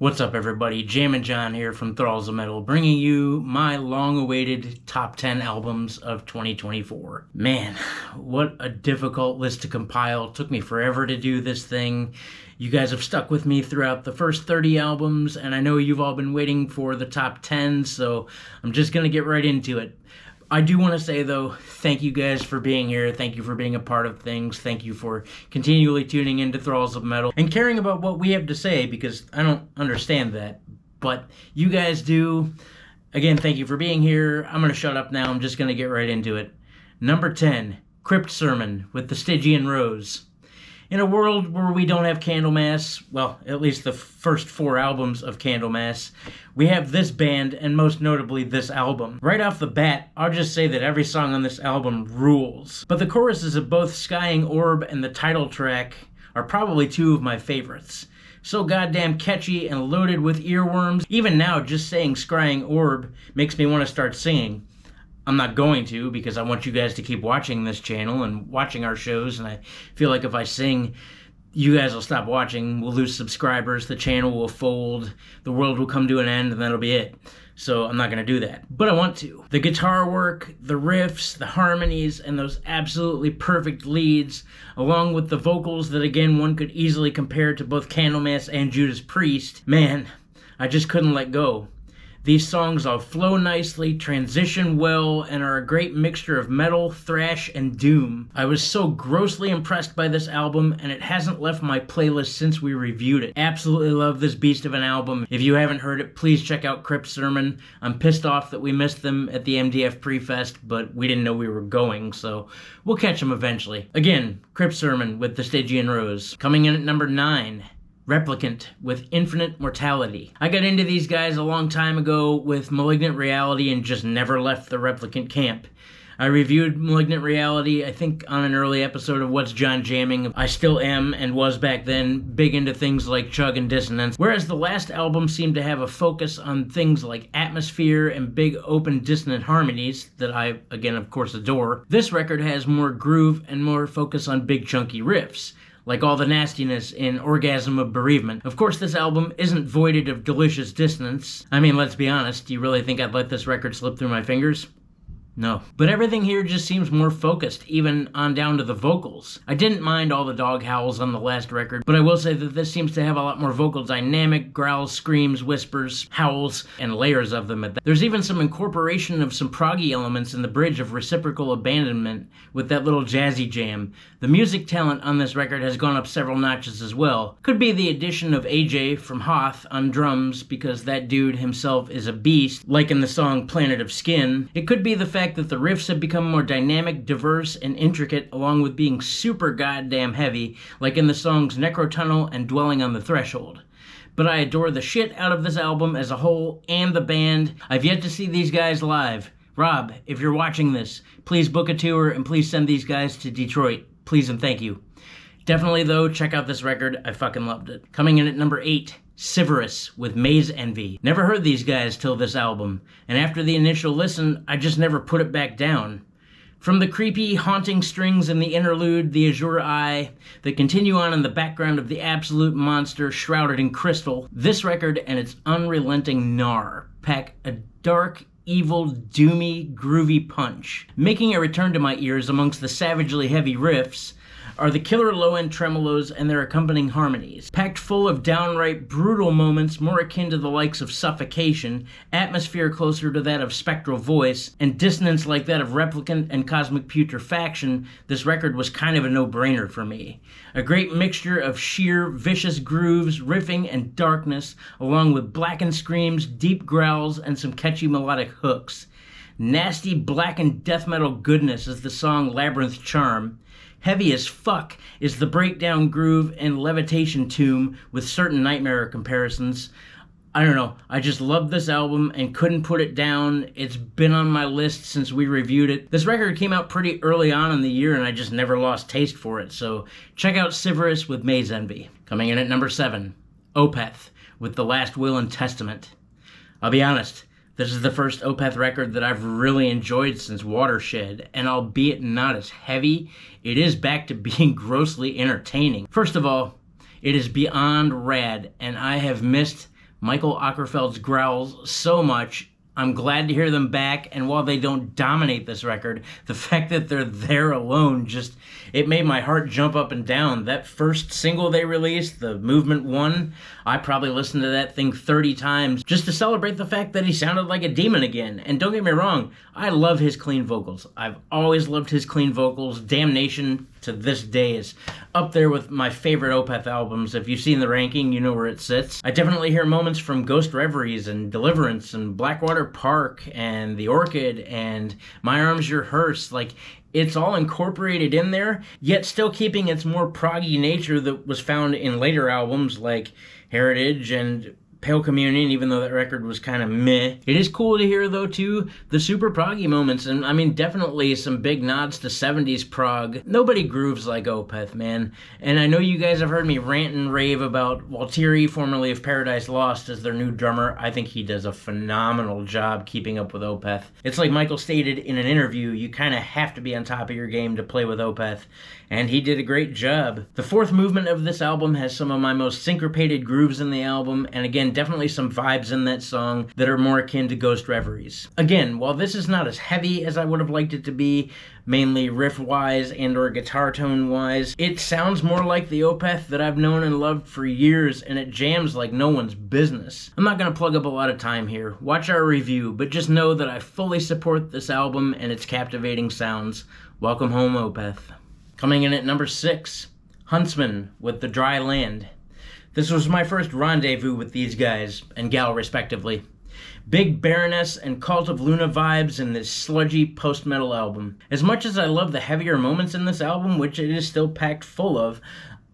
What's up, everybody? Jammin Jon here from Thralls of Metal, bringing you my long-awaited top 10 albums of 2024. Man, what a difficult list to compile. Took me forever to do this thing. You guys have stuck with me throughout the first 30 albums, and I know you've all been waiting for the top 10, so I'm just going to get right into it. I do want to say, though, thank you guys for being here. Thank you for being a part of things. Thank you for continually tuning into Thralls of Metal and caring about what we have to say, because I don't understand that. But you guys do. Again, thank you for being here. I'm going to shut up now. I'm just going to get right into it. Number 10, Crypt Sermon with the Stygian Rose. In a world where we don't have Candlemass, well, at least the first 4 albums of Candlemass, we have this band, and most notably this album. Right off the bat, I'll just say that every song on this album rules. But the choruses of both Skying Orb and the title track are probably 2 of my favorites. So goddamn catchy and loaded with earworms. Even now, just saying Scrying Orb makes me want to start singing. I'm not going to, because I want you guys to keep watching this channel and watching our shows, and I feel like if I sing, you guys will stop watching, we'll lose subscribers, the channel will fold, the world will come to an end, and that'll be it. So I'm not going to do that. But I want to. The guitar work, the riffs, the harmonies, and those absolutely perfect leads, along with the vocals that, again, one could easily compare to both Candlemass and Judas Priest, man, I just couldn't let go. These songs all flow nicely, transition well, and are a great mixture of metal, thrash, and doom. I was so grossly impressed by this album, and it hasn't left my playlist since we reviewed it. Absolutely love this beast of an album. If you haven't heard it, please check out Crypt Sermon. I'm pissed off that we missed them at the MDF Pre-Fest, but we didn't know we were going, so we'll catch them eventually. Again, Crypt Sermon with the Stygian Rose. Coming in at number 9. Replicant with Infinite Mortality. I got into these guys a long time ago with Malignant Reality and just never left the Replicant camp. I reviewed Malignant Reality, I think, on an early episode of What's John Jamming. I still am, and was back then, big into things like Chug and Dissonance, whereas the last album seemed to have a focus on things like atmosphere and big open dissonant harmonies that I, again, of course, adore. This record has more groove and more focus on big chunky riffs, like all the nastiness in Orgasm of Bereavement. Of course, this album isn't voided of delicious dissonance. I mean, let's be honest, do you really think I'd let this record slip through my fingers? No. But everything here just seems more focused, even on down to the vocals. I didn't mind all the dog howls on the last record, but I will say that this seems to have a lot more vocal dynamic, growls, screams, whispers, howls, and layers of them at that. There's even some incorporation of some proggy elements in the bridge of Reciprocal Abandonment with that little jazzy jam. The music talent on this record has gone up several notches as well. Could be the addition of AJ from Opth on drums, because that dude himself is a beast, like in the song Planet of Skin. It could be the fact that the riffs have become more dynamic, diverse, and intricate, along with being super goddamn heavy, like in the songs Necrotunnel and Dwelling on the Threshold. But I adore the shit out of this album as a whole, and the band. I've yet to see these guys live. Rob, if you're watching this, please book a tour and please send these guys to Detroit. Please and thank you. Definitely, though, check out this record. I fucking loved it. Coming in at number 8. Cerus with Maze Envy. Never heard these guys till this album, and after the initial listen, I just never put it back down. From the creepy, haunting strings in the interlude, the azure eye, that continue on in the background of the absolute monster shrouded in crystal, this record and its unrelenting gnar pack a dark, evil, doomy, groovy punch. Making a return to my ears amongst the savagely heavy riffs are the killer low-end tremolos and their accompanying harmonies, packed full of downright brutal moments more akin to the likes of Suffocation, atmosphere closer to that of Spectral Voice, and dissonance like that of Replicant and Cosmic Putrefaction. This record was kind of a no-brainer for me. A great mixture of sheer, vicious grooves, riffing, and darkness, along with blackened screams, deep growls, and some catchy melodic hooks. Nasty, blackened death metal goodness is the song Labyrinth Charm. Heavy as fuck is the breakdown groove and levitation tomb with certain Nightmare comparisons. I don't know, I just love this album and couldn't put it down. It's been on my list since we reviewed it. This record came out pretty early on in the year and I just never lost taste for it, so check out Cerus with Maze Envy. Coming in at number 7, Opth with The Last Will and Testament. I'll be honest, this is the first Opth record that I've really enjoyed since Watershed, and albeit not as heavy, it is back to being grossly entertaining. First of all, it is beyond rad, and I have missed Michael Ockerfeld's growls so much. I'm glad to hear them back, and while they don't dominate this record, the fact that they're there alone just, it made my heart jump up and down. That first single they released, the Movement 1, I probably listened to that thing 30 times just to celebrate the fact that he sounded like a demon again. And don't get me wrong, I love his clean vocals. I've always loved his clean vocals. Damnation to this day is up there with my favorite Opeth albums. If you've seen the ranking, you know where it sits. I definitely hear moments from Ghost Reveries and Deliverance and Blackwater Park and The Orchid and My Arms Your Hearse. Like, it's all incorporated in there, yet still keeping its more proggy nature that was found in later albums like Heritage and Pale Communion, even though that record was kind of meh. It is cool to hear, though, too, the super proggy moments, and I mean, definitely some big nods to 70s prog. Nobody grooves like Opeth, man. And I know you guys have heard me rant and rave about Walteri, formerly of Paradise Lost, as their new drummer. I think he does a phenomenal job keeping up with Opeth. It's like Michael stated in an interview, you kind of have to be on top of your game to play with Opeth, and he did a great job. The fourth movement of this album has some of my most syncopated grooves in the album, and again, definitely some vibes in that song that are more akin to Ghost Reveries. Again, while this is not as heavy as I would have liked it to be, mainly riff-wise and or guitar tone-wise, it sounds more like the Opeth that I've known and loved for years, and it jams like no one's business. I'm not going to plug up a lot of time here. Watch our review, but just know that I fully support this album and its captivating sounds. Welcome home, Opeth. Coming in at number 6, Huntsman with The Dry Land. This was my first rendezvous with these guys, and gal respectively. Big Baroness and Cult of Luna vibes in this sludgy post-metal album. As much as I love the heavier moments in this album, which it is still packed full of,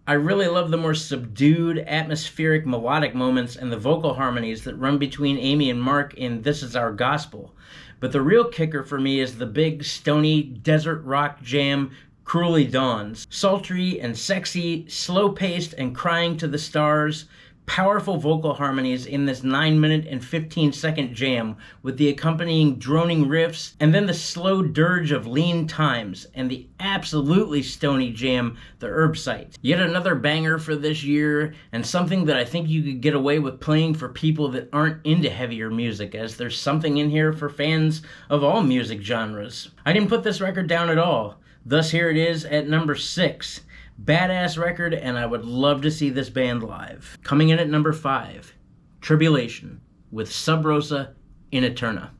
I really love the more subdued, atmospheric, melodic moments and the vocal harmonies that run between Amy and Mark in This Is Our Gospel. But the real kicker for me is the big, stony, desert rock jam Cruelly Dawns. Sultry and sexy, slow-paced and crying to the stars, powerful vocal harmonies in this 9-minute and 15-second jam with the accompanying droning riffs, and then the slow dirge of lean times, and the absolutely stony jam, The Herb Site. Yet another banger for this year, and something that I think you could get away with playing for people that aren't into heavier music, as there's something in here for fans of all music genres. I didn't put this record down at all. Thus, here it is at number 6. Badass record, and I would love to see this band live. Coming in at number 5, Tribulation with Sub Rosa in Eterna.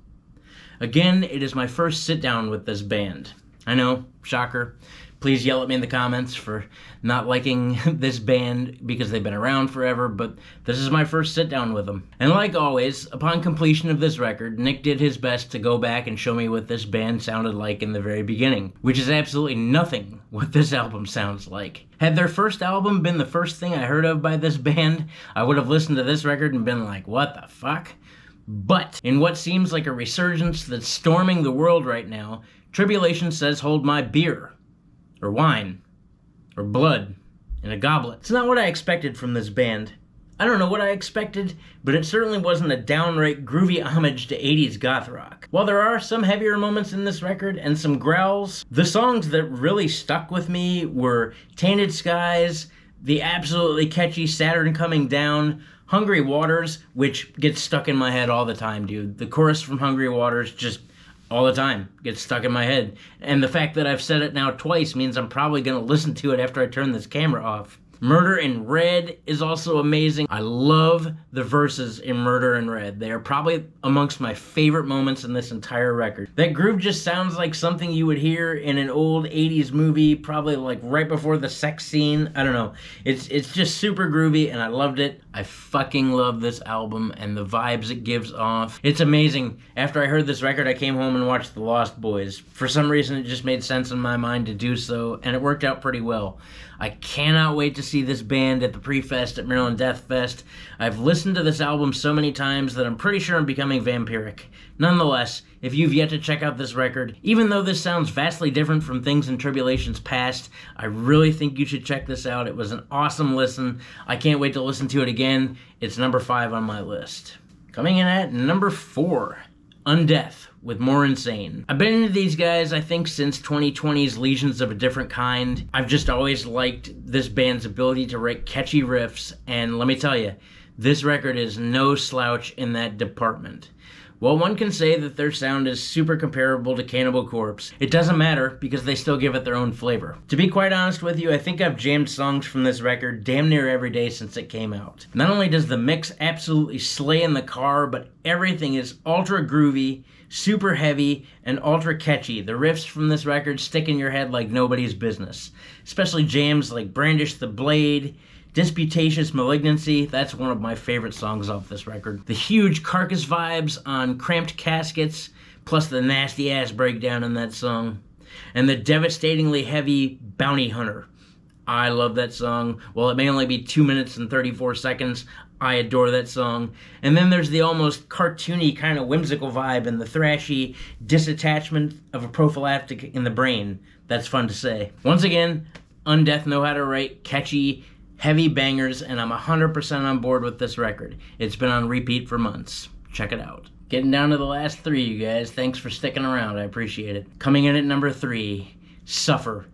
Again, it is my first sit-down with this band. I know, shocker. Please yell at me in the comments for not liking this band because they've been around forever, but this is my first sit-down with them. And like always, upon completion of this record, Nick did his best to go back and show me what this band sounded like in the very beginning, which is absolutely nothing what this album sounds like. Had their first album been the first thing I heard of by this band, I would have listened to this record and been like, what the fuck? But in what seems like a resurgence that's storming the world right now, Tribulation says hold my beer. Or wine, or blood, in a goblet. It's not what I expected from this band. I don't know what I expected, but it certainly wasn't a downright groovy homage to 80s goth rock. While there are some heavier moments in this record and some growls, the songs that really stuck with me were Tainted Skies, the absolutely catchy Saturn Coming Down, Hungry Waters, which gets stuck in my head all the time, dude. The chorus from Hungry Waters just all the time gets stuck in my head. And the fact that I've said it now twice means I'm probably going to listen to it after I turn this camera off. Murder in Red is also amazing. I love the verses in Murder in Red. They are probably amongst my favorite moments in this entire record. That groove just sounds like something you would hear in an old 80s movie, probably like right before the sex scene. I don't know. It's just super groovy and I loved it. I fucking love this album and the vibes it gives off. It's amazing. After I heard this record, I came home and watched The Lost Boys. For some reason, it just made sense in my mind to do so, and it worked out pretty well. I cannot wait to see this band at the Pre-Fest at Maryland Death Fest. I've listened to this album so many times that I'm pretty sure I'm becoming vampiric. Nonetheless, if you've yet to check out this record, even though this sounds vastly different from things in Tribulation's past, I really think you should check this out. It was an awesome listen. I can't wait to listen to it again. It's number 5 on my list. Coming in at number 4, Undeath with More Insane. I've been into these guys, I think, since 2020's Legions of a Different Kind. I've just always liked this band's ability to write catchy riffs, and let me tell you, This record is no slouch in that department. While one can say that their sound is super comparable to Cannibal Corpse, it doesn't matter because they still give it their own flavor. To be quite honest with you, I think I've jammed songs from this record damn near every day since it came out. Not only does the mix absolutely slay in the car, but everything is ultra groovy, super heavy, and ultra catchy. The riffs from this record stick in your head like nobody's business, especially jams like Brandish the Blade, Disputatious Malignancy. That's one of my favorite songs off this record. The huge Carcass vibes on Cramped Caskets, plus the nasty ass breakdown in that song. And the devastatingly heavy Bounty Hunter. I love that song. While it may only be 2 minutes and 34 seconds, I adore that song. And then there's the almost cartoony kind of whimsical vibe and the thrashy disattachment of a prophylactic in the brain. That's fun to say. Once again, Undeath know how to write catchy, heavy bangers, and I'm 100% on board with this record. It's been on repeat for months. Check it out. Getting down to the last three, you guys. Thanks for sticking around. I appreciate it. Coming in at number 3, Suffer,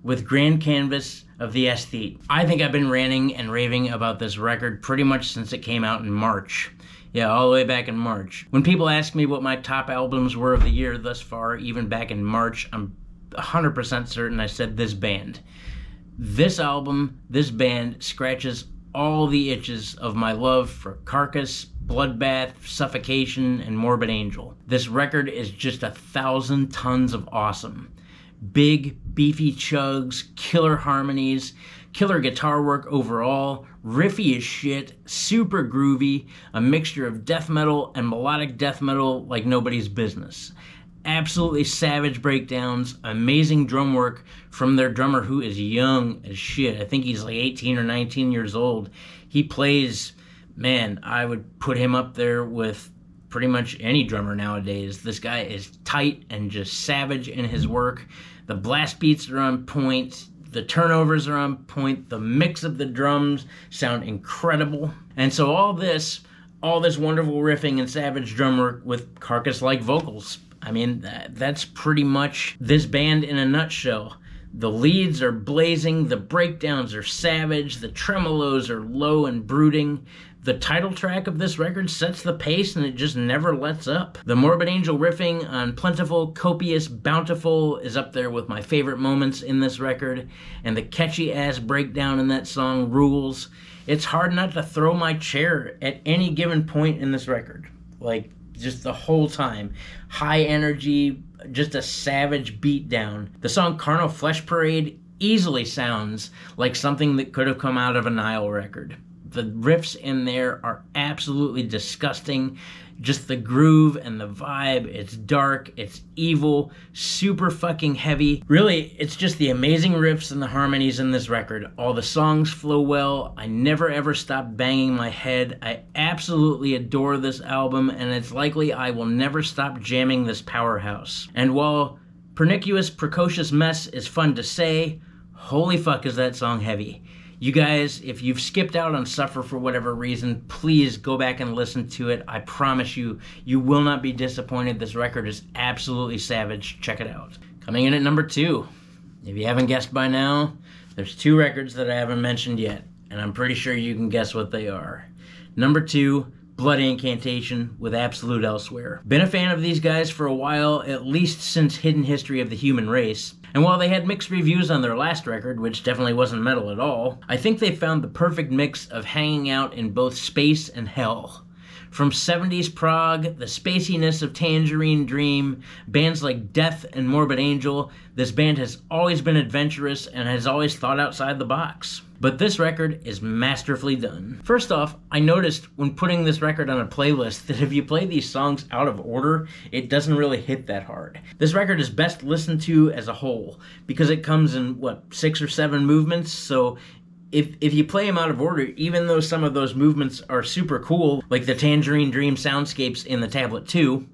with Grand Canvas of the Aesthete. I think I've been ranting and raving about this record pretty much since it came out in March. Yeah, all the way back in March. When people ask me what my top albums were of the year thus far, even back in March, I'm 100% certain I said this band. This album, this band, scratches all the itches of my love for Carcass, Bloodbath, Suffocation, and Morbid Angel. This record is just 1,000 tons of awesome. Big, beefy chugs, killer harmonies, killer guitar work overall, riffy as shit, super groovy, a mixture of death metal and melodic death metal like nobody's business. Absolutely savage breakdowns, amazing drum work from their drummer who is young as shit. I think he's like 18 or 19 years old. He plays, man, I would put him up there with pretty much any drummer nowadays. This guy is tight and just savage in his work. The blast beats are on point. The turnovers are on point. The mix of the drums sound incredible. And so all this wonderful riffing and savage drum work with Carcass-like vocals. I mean, that's pretty much this band in a nutshell. The leads are blazing, the breakdowns are savage, the tremolos are low and brooding. The title track of this record sets the pace and it just never lets up. The Morbid Angel riffing on Plentiful, Copious, Bountiful is up there with my favorite moments in this record, and the catchy ass breakdown in that song rules. It's hard not to throw my chair at any given point in this record. Like, just the whole time. High energy, just a savage beatdown. The song Carnal Flesh Parade easily sounds like something that could have come out of a Nile record. The riffs in there are absolutely disgusting. Just the groove and the vibe, it's dark, it's evil, super fucking heavy. Really, it's just the amazing riffs and the harmonies in this record. All the songs flow well. I never ever stop banging my head. I absolutely adore this album, and it's likely I will never stop jamming this powerhouse. And while Pernicious Precocious Mess is fun to say, holy fuck is that song heavy. You guys, if you've skipped out on Suffer for whatever reason, please go back and listen to it. I promise you, you will not be disappointed. This record is absolutely savage. Check it out. Coming in at number 2. If you haven't guessed by now, there's 2 records that I haven't mentioned yet, and I'm pretty sure you can guess what they are. Number 2, Blood Incantation with Absolute Elsewhere. Been a fan of these guys for a while, at least since Hidden History of the Human Race. And while they had mixed reviews on their last record, which definitely wasn't metal at all, I think they found the perfect mix of hanging out in both space and hell. From 70s prog, the spaciness of Tangerine Dream, bands like Death and Morbid Angel, this band has always been adventurous and has always thought outside the box. But this record is masterfully done. First off, I noticed when putting this record on a playlist that if you play these songs out of order, it doesn't really hit that hard. This record is best listened to as a whole because it comes in, 6 or 7 movements, so if you play them out of order, even though some of those movements are super cool, like the Tangerine Dream soundscapes in the Tablet 2,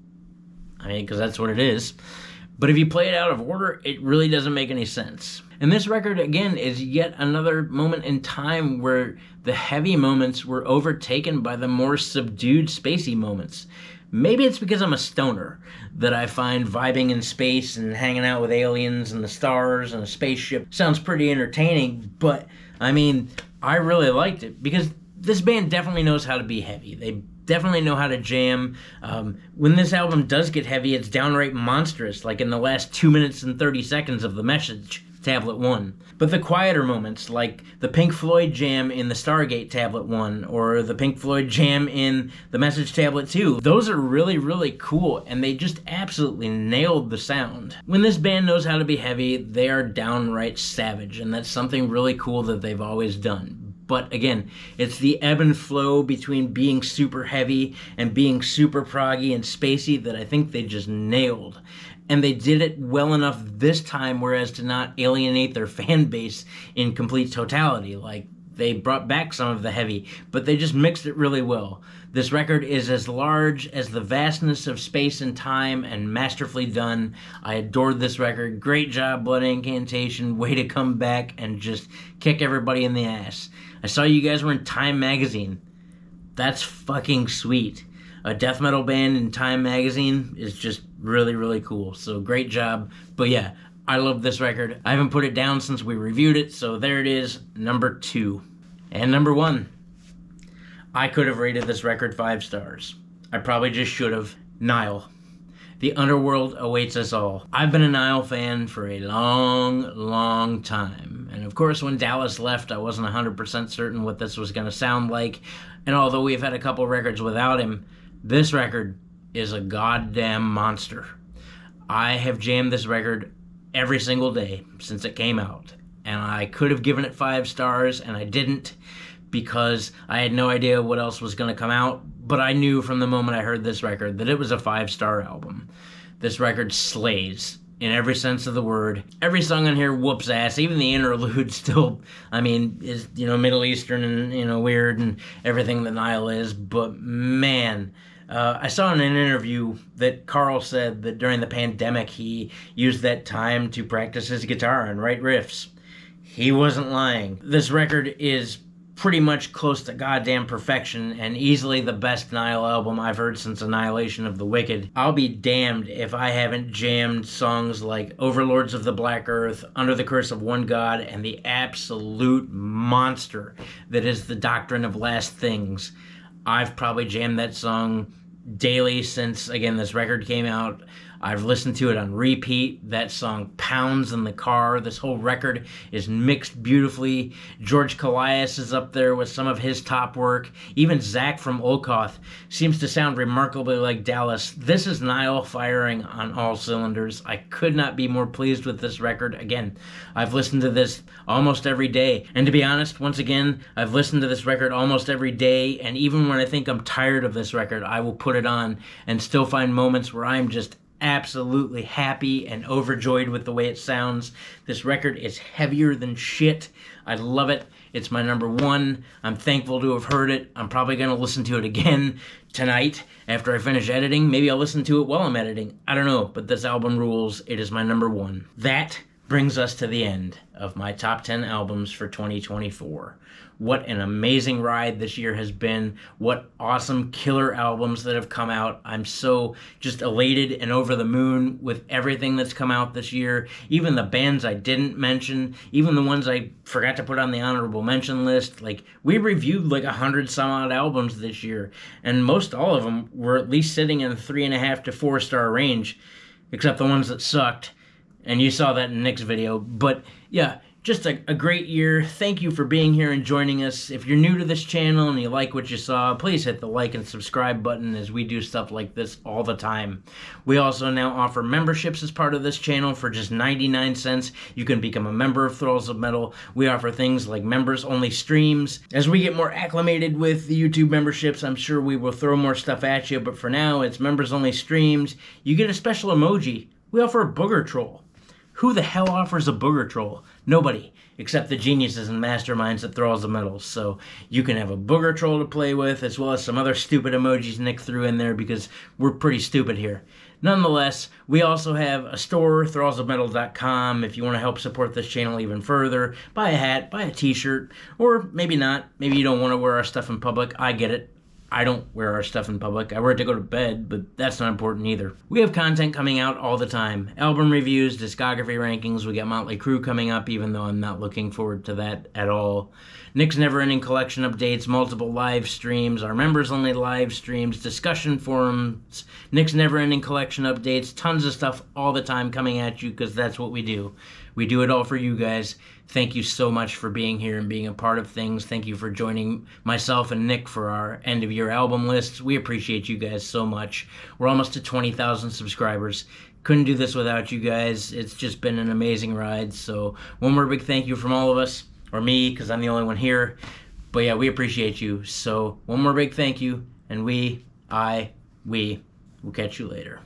I mean, because that's what it is, but if you play it out of order, it really doesn't make any sense. And this record, again, is yet another moment in time where the heavy moments were overtaken by the more subdued, spacey moments. Maybe it's because I'm a stoner that I find vibing in space and hanging out with aliens and the stars and a spaceship sounds pretty entertaining, but I mean, I really liked it because this band definitely knows how to be heavy. They definitely know how to jam. When this album does get heavy, it's downright monstrous, like in the last 2 minutes and 30 seconds of The Message, Tablet 1. But the quieter moments, like the Pink Floyd jam in the Stargate Tablet 1, or the Pink Floyd jam in The Message Tablet 2, those are really, really cool, and they just absolutely nailed the sound. When this band knows how to be heavy, they are downright savage, and that's something really cool that they've always done. But again, it's the ebb and flow between being super heavy and being super proggy and spacey that I think they just nailed. And they did it well enough this time, whereas to not alienate their fan base in complete totality. Like, they brought back some of the heavy, but they just mixed it really well. This record is as large as the vastness of space and time, and masterfully done. I adored this record. Great job, Blood Incantation. Way to come back and just kick everybody in the ass. I saw you guys were in Time Magazine. That's fucking sweet. A death metal band in Time Magazine is just really, really cool. So great job. But yeah, I love this record. I haven't put it down since we reviewed it, so there it is, number 2. And number 1. I could have rated this record 5 stars. I probably just should have. Nile. The Underworld Awaits Us All. I've been a Nile fan for a long, long time. And of course, when Dallas left, I wasn't 100% certain what this was going to sound like. And although we've had a couple records without him, this record is a goddamn monster. I have jammed this record every single day since it came out. And I could have given it 5 stars, and I didn't, because I had no idea what else was going to come out. But I knew from the moment I heard this record that it was a 5-star album. This record slays in every sense of the word. Every song on here whoops ass. Even the interlude still, is, Middle Eastern and, weird and everything that Nile is. But man, I saw in an interview that Carl said that during the pandemic he used that time to practice his guitar and write riffs. He wasn't lying. This record is pretty much close to goddamn perfection, and easily the best Nile album I've heard since Annihilation of the Wicked. I'll be damned if I haven't jammed songs like Overlords of the Black Earth, Under the Curse of One God, and the absolute monster that is The Doctrine of Last Things. I've probably jammed that song daily since, again, this record came out. I've listened to it on repeat. That song pounds in the car. This whole record is mixed beautifully. George Kalias is up there with some of his top work. Even Zach from Olkoth seems to sound remarkably like Dallas. This is Nile firing on all cylinders. I could not be more pleased with this record. Again, I've listened to this almost every day. And to be honest, once again, I've listened to this record almost every day. And even when I think I'm tired of this record, I will put it on and still find moments where I'm just absolutely happy and overjoyed with the way it sounds. This record is heavier than shit. I love it. It's my number 1. I'm thankful to have heard it. I'm probably going to listen to it again tonight after I finish editing. Maybe I'll listen to it while I'm editing. I don't know, but this album rules. It is my number 1. That brings us to the end of my top 10 albums for 2024. What an amazing ride this year has been. What awesome killer albums that have come out. I'm so just elated and over the moon with everything that's come out this year. Even the bands I didn't mention, even the ones I forgot to put on the honorable mention list. Like, we reviewed like 100 some odd albums this year, and most all of them were at least sitting in the 3.5 to 4 star range, except the ones that sucked. And you saw that in Nick's video. But yeah, just a great year. Thank you for being here and joining us. If you're new to this channel and you like what you saw, please hit the like and subscribe button, as we do stuff like this all the time. We also now offer memberships as part of this channel for just 99 cents. You can become a member of Thralls of Metal. We offer things like members-only streams. As we get more acclimated with the YouTube memberships, I'm sure we will throw more stuff at you, but for now, it's members-only streams. You get a special emoji. We offer a booger troll. Who the hell offers a booger troll? Nobody, except the geniuses and masterminds at Thralls of Metal. So you can have a booger troll to play with, as well as some other stupid emojis Nick threw in there, because we're pretty stupid here. Nonetheless, we also have a store, thrallsofmetal.com, if you want to help support this channel even further. Buy a hat, buy a t-shirt, or maybe not. Maybe you don't want to wear our stuff in public. I get it. I don't wear our stuff in public. I wear it to go to bed, but that's not important either. We have content coming out all the time. Album reviews, discography rankings. We got Motley Crue coming up, even though I'm not looking forward to that at all. Nick's Never-Ending Collection updates, multiple live streams, our members-only live streams, discussion forums, Nick's Never-Ending Collection updates, tons of stuff all the time coming at you because that's what we do. We do it all for you guys. Thank you so much for being here and being a part of things. Thank you for joining myself and Nick for our end-of-year album lists. We appreciate you guys so much. We're almost to 20,000 subscribers. Couldn't do this without you guys. It's just been an amazing ride. So one more big thank you from all of us, or me, because I'm the only one here. But yeah, we appreciate you. So one more big thank you, and we will catch you later.